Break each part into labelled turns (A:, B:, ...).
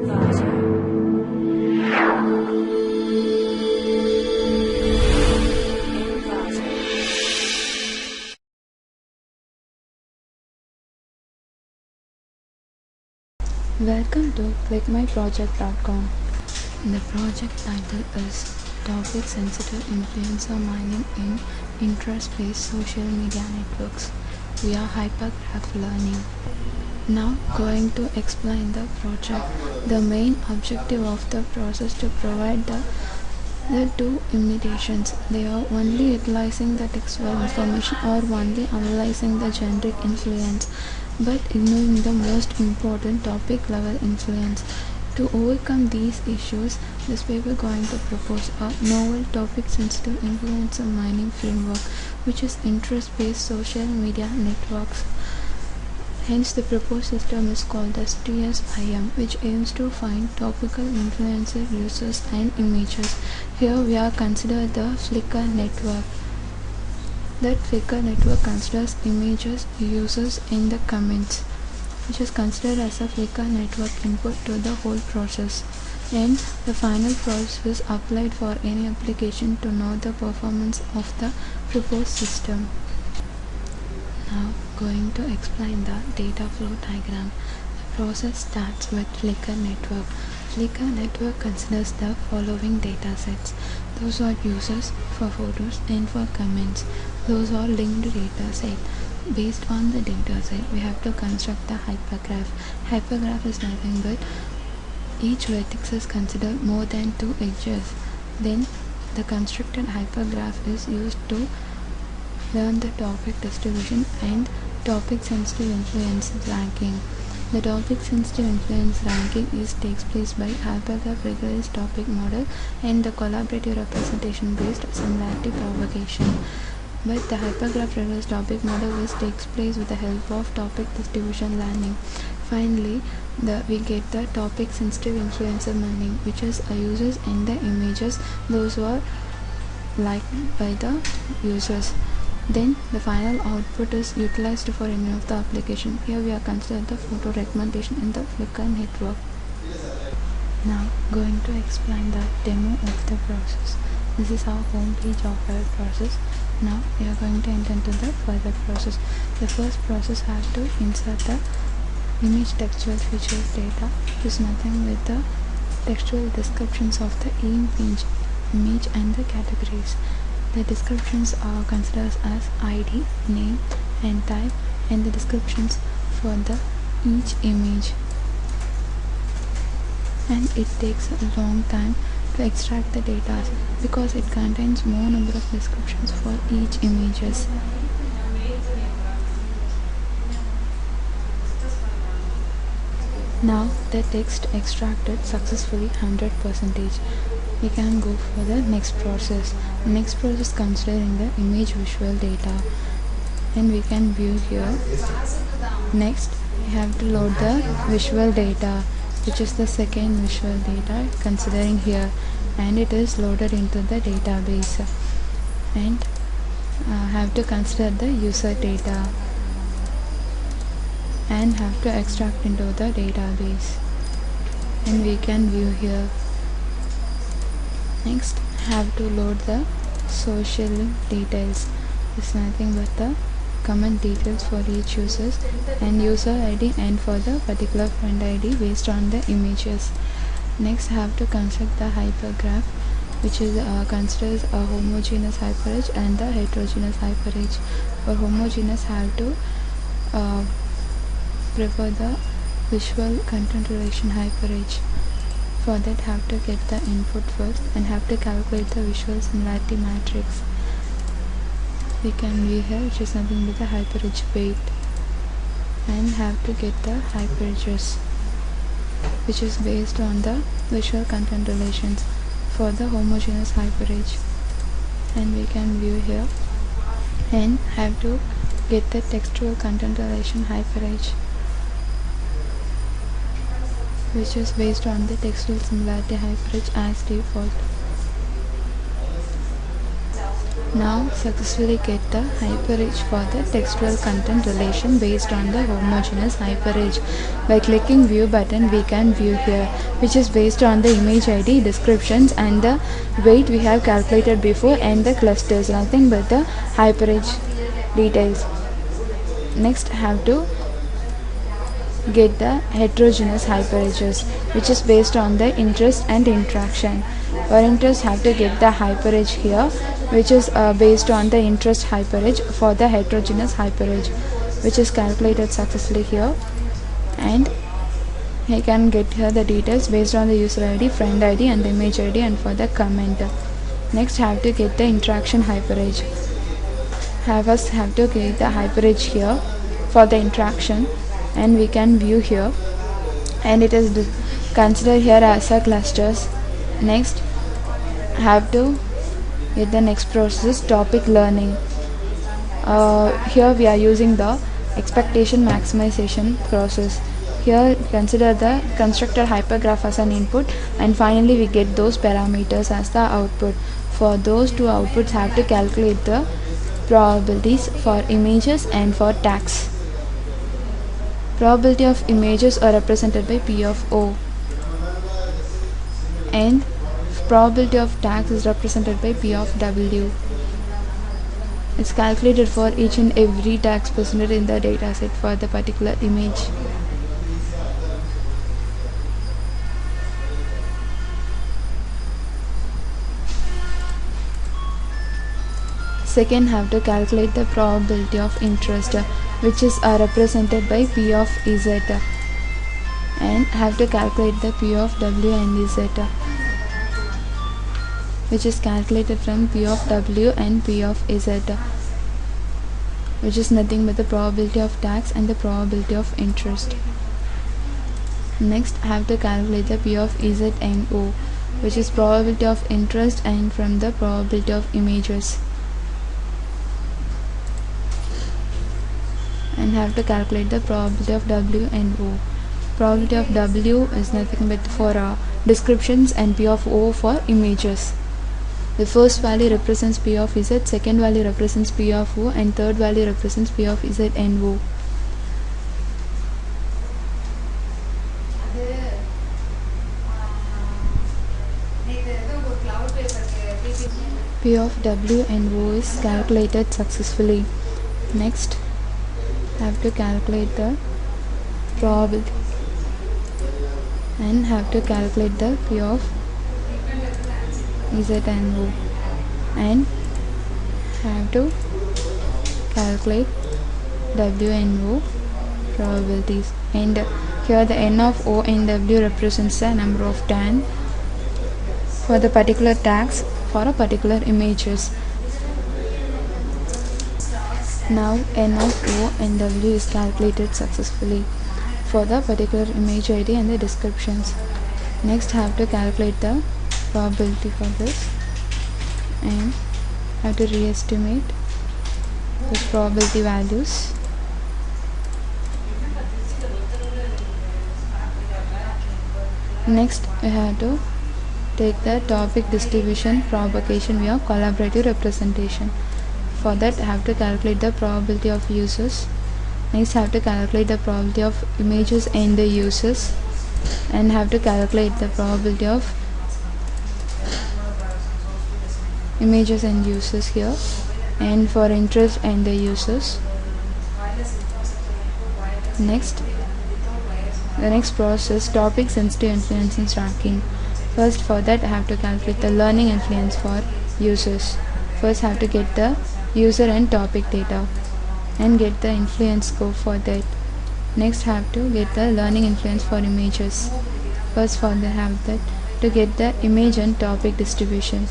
A: Welcome to clickmyproject.com. The project title is Topic Sensitive Influencer Mining in Interest-Based Social Media Networks via Hypergraph Learning. Now going to explain the project. The main objective of the process to provide the two imitations. They are only utilizing the textual information or only analyzing the generic influence, but ignoring the most important topic level influence. To overcome these issues, this paper going to propose a novel topic sensitive influencer mining framework, which is interest-based social media networks. Hence, the proposed system is called as TSIM, which aims to find topical influencer users and images. Here we are considered the Flickr network. That Flickr network considers images, users in the comments, which is considered as a Flickr network input to the whole process. And the final process is applied for any application to know the performance of the proposed system. Now going to explain the data flow diagram. The process starts with Flickr network. Flickr network considers the following data sets. Those are users for photos and for comments. Those are linked data set. Based on the data set, we have to construct the hypergraph. Hypergraph is nothing but each vertex is considered more than two edges. Then the constructed hypergraph is used to learn the topic distribution and topic sensitive influence ranking. The topic sensitive influence ranking takes place by hypergraph rigorous topic model and the collaborative representation based similarity propagation. But the hypergraph rigorous topic model takes place with the help of topic distribution learning. Finally, we get the topic sensitive influencer mining, which is users and the images, those who are liked by the users. Then the final output is utilized for any of the application. Here we are considering the photo recommendation in the Flickr network. Now going to explain the demo of the process. This is our home page of our process. Now we are going to enter into the further process. The first process has to insert the image textual features data, which is nothing with the textual descriptions of the image and the categories. The descriptions are considered as ID, name and type, and the descriptions for each image. And it takes a long time to extract the data because it contains more number of descriptions for each images. Now the text extracted successfully 100%. We can go for the next process. The next process considering the image visual data, and we can view here. Next we have to load the visual data, which is the second visual data considering here, and it is loaded into the database. And have to consider the user data and have to extract into the database, and we can view here. Next have to load the social details. It's nothing but the common details for each users and user ID and for the particular friend ID based on the images. Next have to construct the hypergraph, which is considers a homogeneous hyperedge and the heterogeneous hyperedge. For homogeneous have to prefer the visual content relation hyperedge. For that have to get the input first and have to calculate the visual similarity matrix. We can view here, which is nothing but the hyperedge weight, and have to get the hyperedges, which is based on the visual content relations for the homogeneous hyperedge, and we can view here, and have to get the textual content relation hyperedge, which is based on the textual similarity hyperedge as default. Now successfully get the hyperage for the textual content relation based on the homogeneous hyperage. By clicking view button we can view here, which is based on the image ID, descriptions and the weight we have calculated before and the clusters, nothing but the hyperage details. Next have to get the heterogeneous hyperages, which is based on the interest and interaction. For interest have to get the hyperage here, which is based on the interest hyperage for the heterogeneous hyperage, which is calculated successfully here. And he can get here the details based on the user ID, friend ID and the image ID and for the comment. Next have to get the interaction hyperage. First have to get the hyperage here for the interaction and we can view here, and it is considered here as a clusters. Next have to get the next process, topic learning. Here we are using the expectation maximization process. Here consider the constructed hypergraph as an input and finally we get those parameters as the output. For those two outputs have to calculate the probabilities for images and for tags. Probability of images are represented by P of O and probability of tags is represented by P of W. It's calculated for each and every tag presented in the dataset for the particular image. Second have to calculate the probability of interest, which is represented by P of Z, and have to calculate the P of W and Z, which is calculated from P of W and P of Z, which is nothing but the probability of tags and the probability of interest. Next have to calculate the P of Z and O, which is probability of interest and from the probability of images, and have to calculate the probability of W and O. Probability of W is nothing but for descriptions and P of O for images. The first value represents P of Z, second value represents P of O and third value represents P of Z and O. P of W and O is calculated successfully. Next have to calculate the probability and have to calculate the P of Z and O and have to calculate W and O probabilities, and here the N of O and W represents the number of tan for the particular tags for a particular images. Now N of O and W is calculated successfully for the particular image ID and the descriptions. Next have to calculate the probability for this and have to re-estimate the probability values. Next we have to take the topic distribution propagation via collaborative representation. For that have to calculate the probability of users. Next have to calculate the probability of images and the users, and have to calculate the probability of images and users here, and for interest and the users. Next, the next process, topic sensitive influence and tracking. First for that I have to calculate the learning influence for users. First have to get the user and topic data and get the influence score for that. Next have to get the learning influence for images. First for that have that to get the image and topic distribution.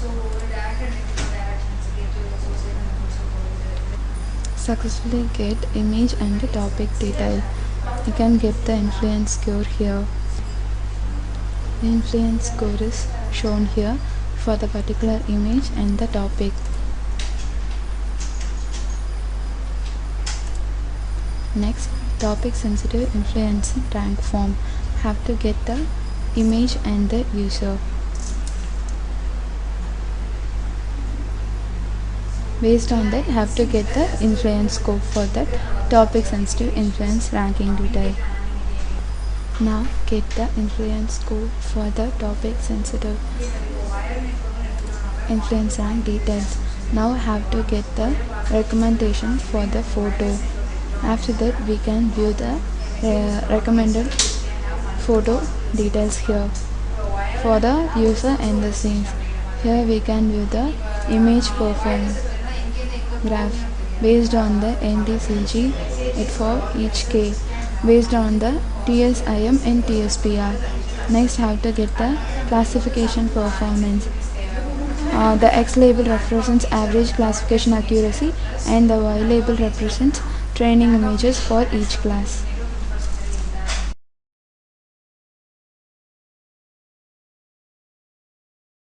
A: Successfully get image and the topic detail. You can get the influence score here. The influence score is shown here for the particular image and the topic. Next, topic sensitive influence rank form. Have to get the image and the user. Based on that, have to get the influence scope for that topic sensitive influence ranking detail. Now get the influence scope for the topic sensitive influence rank details. Now have to get the recommendation for the photo. After that, we can view the recommended photo details here for the user and the scenes. Here we can view the image performance graph based on the NTCG it for each K based on the TSIM and TSPR. Next, have to get the classification performance. The X label represents average classification accuracy and the Y label represents training images for each class.